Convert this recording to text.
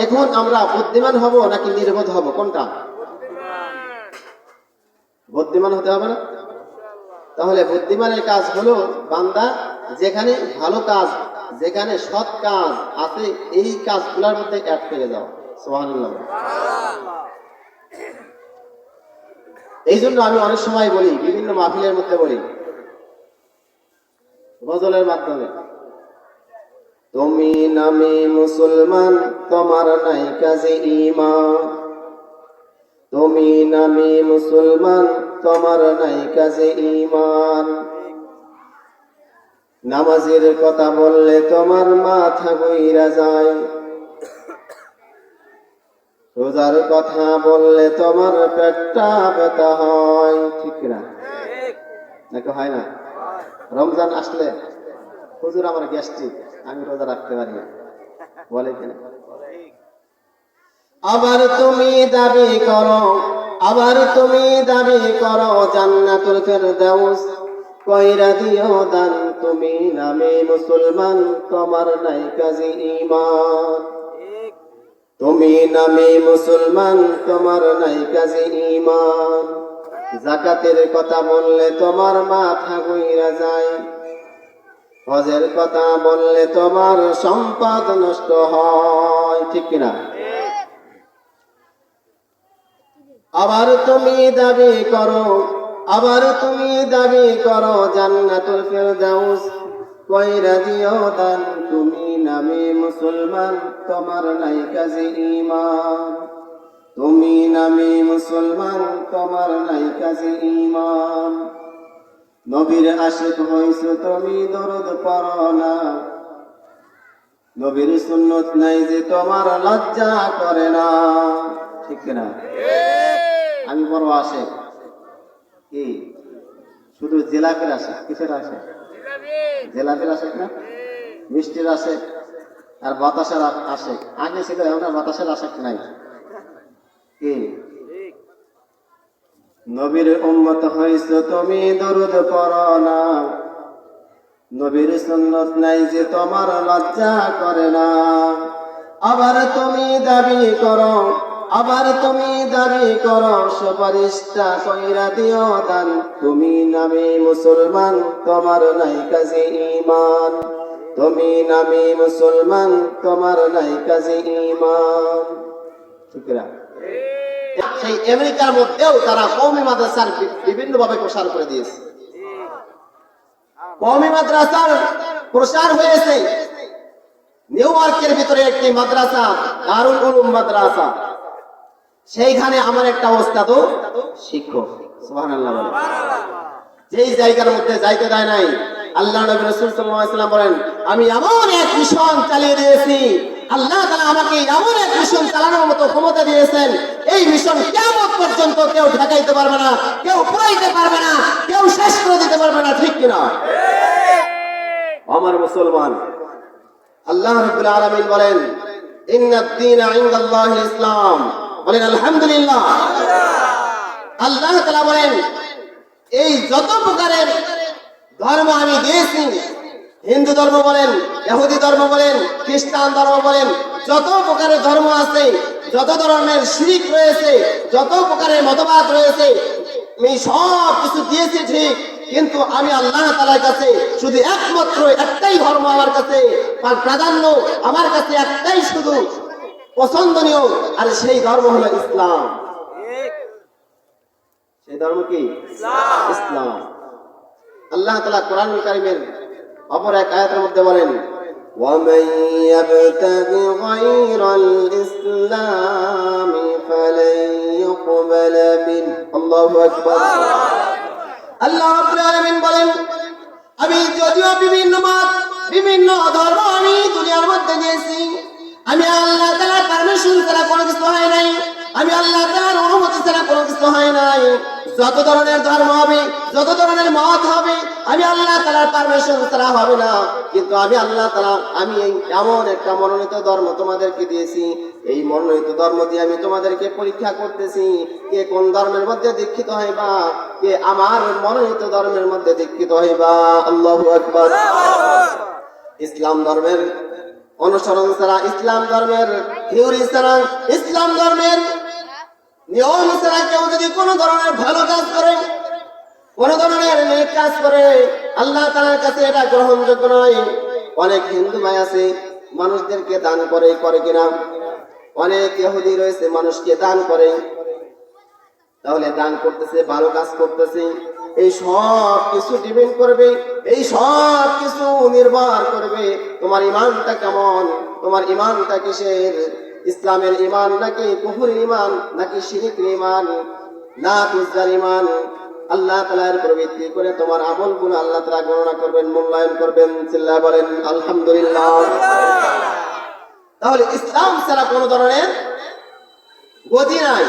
এখন আমরা বুদ্ধিমান হব নাকি নির্বোধ হব? কোনটা? বুদ্ধিমান হতে হবে না? তাহলে বুদ্ধিমানের কাজ হলো বান্দা যেখানে ভালো কাজ, যেখানে সৎ কাজ আছে এই কাজগুলোর মধ্যে অ্যাড করে যাও। সুবহানাল্লাহ। এই জন্য আমি অনেক সময় বলি, বিভিন্ন মাহফিলের মধ্যে বলি, গজলের মাধ্যমে, তুমি নামে মুসলমান তোমার নাই কাজে ঈমান, তুমি নামে মুসলমান তোমার নাই কাজে ঈমান, নামাজের কথা বললে তোমার মাথা গইরা যায়, রোজার কথা বললে তোমার পেটটা ব্যথা হয়। ঠিক না? নাকি হয় না? রমজান আসলে হুজুর আমার গ্যাস্ট্রিক, আমি রোজা রাখতে পারি না, বলে কিনা? আবার তুমি দাবি করো, আবার তুমি দাবি করো জান্নাতুল ফেরদাউস কইরা দিও দান, তুমি নামে মুসলমান তোমার নাই কাজে ঈমান, তুমি নামে মুসলমান তোমার নাই কাজে ঈমান, যাকাতের কথা বললে তোমার মাথা গইরা যায়, হজের কথা বললে তোমার সম্পদ নষ্ট হয়। ঠিক কিনা? আবার তুমি দাবি করো, আবার তুমি দাবি করো জান্নাতুল ফেরদাউস কইরা দিও দান, তুমি নামে মুসলমান তোমার নাই কাজে ঈমান, তুমি নামে মুসলমান তোমার নাই কাজে ঈমান, নবীর আশিক হইছো তুমি দরদ পড়ো না, নবীর সুন্নত নাই যে তোমার লজ্জা করে না। ঠিক না? আমি বড় আশিক। কি শুধু জিলাপির আশিক? কিসের আশিক? জিলাপির আশিক না, মিষ্টির আশিক আর বাতাসের আশিক। আগে ছিল, এখন আর বাতাসের আশিক নাই। কি নবীর উম্মত হইছো তুমি দরুদ পড়ো না, নবীর সুন্নত নাই যে তোমার লজ্জা করে না, আবার তুমি দাবি করো, আবার তুমি দাবি করো সুপারিশটা কইরা দিও দান, তুমি নামে মুসলমান তোমার নাই কাজে ঈমান, তুমি নামে মুসলমান তোমার নাই কাজে ঈমান। ঠিক না? সেই আমেরিকার মধ্যেও তারা কওমি মাদ্রাসার বিভিন্ন ভাবে প্রসার করে দিয়েছে। কওমি মাদ্রাসার প্রসার হয়েছে নিউ ইয়র্কের ভিতরে একটি মাদ্রাসা, দারুল উলুম মাদ্রাসা, সেইখানে আমার একটা ওস্তাদ শিক্ষক। সুবহানাল্লাহ। যেই জায়গার মধ্যে যাইতে দেয় নাই, আল্লাহ নবী রাসূল সাল্লাল্লাহু আলাইহি ওয়াসাল্লাম বলেন, আমি এমন এক মিশন চালিয়ে দিয়েছি, আল্লাহ তাআলা আমাকে এমন এক মিশন চালানোর মতো ক্ষমতা দিয়েছেন, এই মিশন কিয়ামত পর্যন্ত কেউ ঠেকাইতে পারবে না, কেউ পুরাইতে পারবে না, কেউ শেষ করে দিতে পারবে না। ঠিক কিনা? আমার মুসলমান, আল্লাহ রাব্বুল আলামিন বলেন, ইন্নাদ দীনা ইনদাল্লাহিল ইসলাম, বলেন আলহামদুলিল্লাহ। আল্লাহ তাআলা বলেন, এই যত প্রকারের ধর্ম আমি দিয়েছি, হিন্দু ধর্ম বলেন, ইহুদি ধর্ম বলেন, খ্রিস্টান ধর্ম বলেন, যত প্রকারের ধর্ম আছে, যত ধরনের শিরক রয়েছে, যত প্রকারের মতবাদ রয়েছে, আমি সব কিছু দিয়েছি ঠিক, কিন্তু আমি আল্লাহ তাআলার কাছে শুধু একমাত্র একটাই ধর্ম আমার কাছে প্রাধান্য, আমার কাছে একটাই শুধু পছন্দনীয়, আর সেই ধর্ম হলো ইসলাম। সেই ধর্ম কি? ইসলাম। আল্লাহ তাআলা কোরআনুল কারীমের অপর এক আয়াতের মধ্যে বলেন, وَمَن يَبْتَغِ غَيْرَ الْإِسْلَامِ فَلَن يُقْبَلَ مِنْهُ। আল্লাহু আকবার। আল্লাহ রাব্বুল আলামিন বলেন, আমি যদিও বিভিন্ন মত, বিভিন্ন ধর্ম আমি দুনিয়ার মধ্যে দিয়েছি, আমি আল্লাহ তাআলার পারমিশন ছাড়া কোনো কিছু হয় নাই, আমি আল্লাহ তাআলার অনুমতি ছাড়া কোনো কিছু হয় নাই। যত ধরনের ধর্ম হবে, যত ধরনের মত হবে, আমি আল্লাহ তাআলার পারমিশন ছাড়া হবে না। কিন্তু আমি আল্লাহ তাআলা, আমি এই এমন একটা মনোনীত ধর্ম তোমাদেরকে দিয়েছি, এই মনোনীত ধর্ম দিয়ে আমি তোমাদেরকে পরীক্ষা করতেছি, কে কোন ধর্মের মধ্যে দীক্ষিত হইবা, কে আমার মনোনীত ধর্মের মধ্যে দীক্ষিত হইবা। আল্লাহু আকবার। ইসলাম ধর্মের অনুসরণ ছাড়া, ইসলাম ধর্মের থিওরি ছাড়া, ইসলাম ধর্মের নিয়ম ছাড়া কেউ যদি কোনো ধরনের ভালো কাজ করে, কোন ধরনের নেক কাজ করে, আল্লাহ তাআলার কাছে এটা গ্রহণযোগ্য নয়। অনেক হিন্দু ভাই আছে মানুষদেরকে দান করে কিনা? অনেক ইহুদি রয়েছে মানুষকে দান করে। তাহলে দান করতেছে, ভালো কাজ করতেছে, এই সব কিছু ডিপেন্ড করবে, এই সব কিছু নির্ভর করবে তোমার ঈমানটা কেমন, তোমার ঈমানটা কিসের, ইসলামের ঈমান নাকি কুফরের ঈমান নাকি শিরকের ঈমান, না তুজার ঈমান। আল্লাহ তাআলার উপর ভিত্তি করে তোমার আমলগুলো আল্লাহ তাআলা গণনা করবেন, মূল্যায়ন করবেন। চিল্লায়ে বলেন আলহামদুলিল্লাহ। তাহলে ইসলাম ছাড়া কোনো ধরনের গতি নাই।